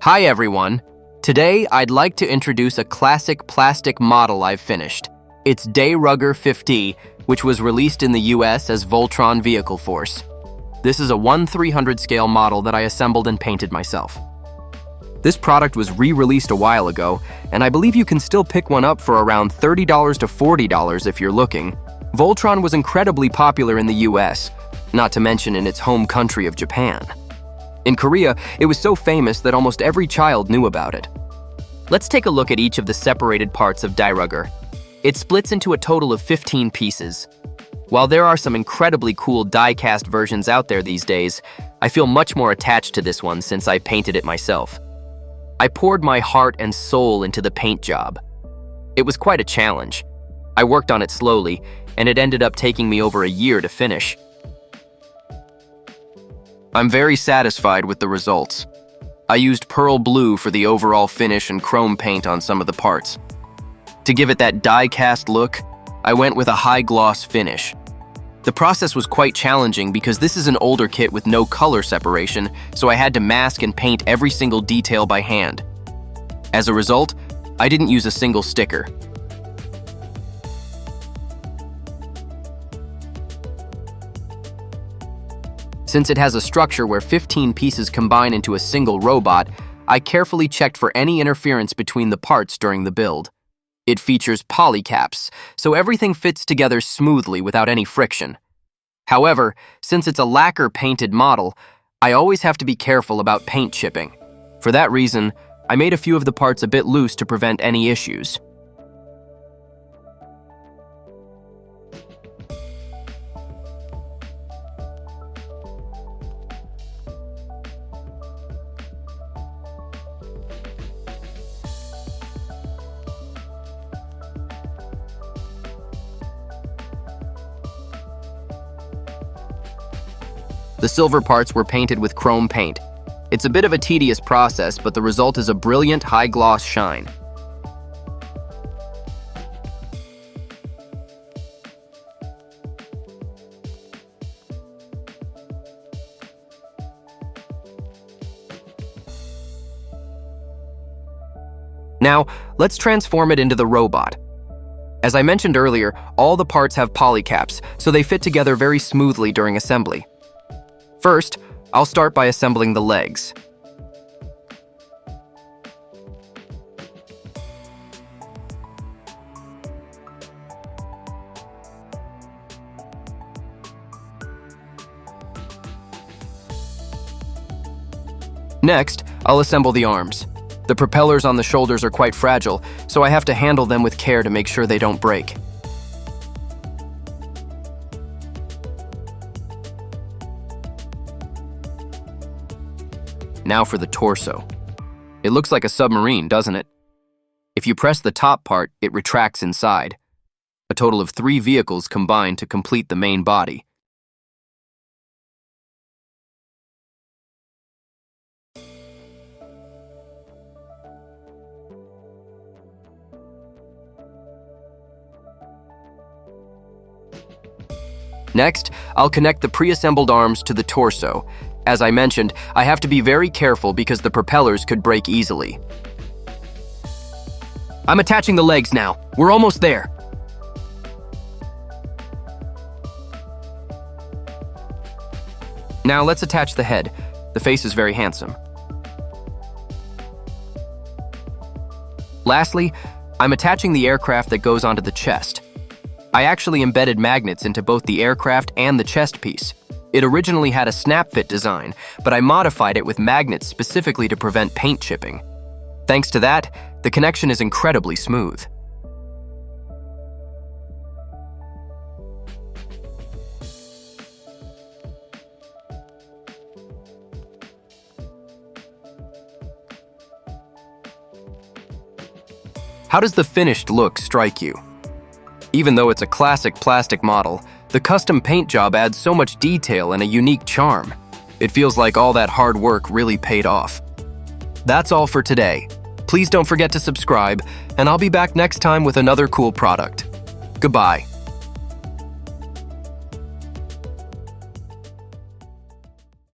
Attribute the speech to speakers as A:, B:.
A: Hi everyone! Today I'd like to introduce a classic plastic model I've finished. It's dailaga XV, which was released in the US as Voltron Vehicle Force. This is a 1/300 scale model that I assembled and painted myself. This product was re-released a while ago, and I believe you can still pick one up for around $30 to $40 if you're looking. Voltron was incredibly popular in the US, not to mention in its home country of Japan. In Korea, it was so famous that almost every child knew about it. Let's take a look at each of the separated parts of dairaga. It splits into a total of 15 pieces. While there are some incredibly cool die-cast versions out there these days, I feel much more attached to this one since I painted it myself. I poured my heart and soul into the paint job. It was quite a challenge. I worked on it slowly, and it ended up taking me over a year to finish. I'm very satisfied with the results. I used pearl blue for the overall finish and chrome paint on some of the parts. To give it that die-cast look, I went with a high-gloss finish. The process was quite challenging because this is an older kit with no color separation, so I had to mask and paint every single detail by hand. As a result, I didn't use a single sticker. Since it has a structure where 15 pieces combine into a single robot, I carefully checked for any interference between the parts during the build. It features polycaps, so everything fits together smoothly without any friction. However, since it's a lacquer-painted model, I always have to be careful about paint chipping. For that reason, I made a few of the parts a bit loose to prevent any issues. The silver parts were painted with chrome paint. It's a bit of a tedious process, but the result is a brilliant high-gloss shine. Now, let's transform it into the robot. As I mentioned earlier, all the parts have polycaps, so they fit together very smoothly during assembly. First, I'll start by assembling the legs. Next, I'll assemble the arms. The propellers on the shoulders are quite fragile, so I have to handle them with care to make sure they don't break. Now for the torso. It looks like a submarine, doesn't it? If you press the top part, it retracts inside. A total of 3 vehicles combine to complete the main body. Next, I'll connect the pre-assembled arms to the torso. As I mentioned, I have to be very careful because the propellers could break easily. I'm attaching the legs now. We're almost there. Now let's attach the head. The face is very handsome. Lastly, I'm attaching the aircraft that goes onto the chest. I actually embedded magnets into both the aircraft and the chest piece. It originally had a snap-fit design, but I modified it with magnets specifically to prevent paint chipping. Thanks to that, the connection is incredibly smooth. How does the finished look strike you? Even though it's a classic plastic model, the custom paint job adds so much detail and a unique charm. It feels like all that hard work really paid off. That's all for today. Please don't forget to subscribe, and I'll be back next time with another cool product. Goodbye.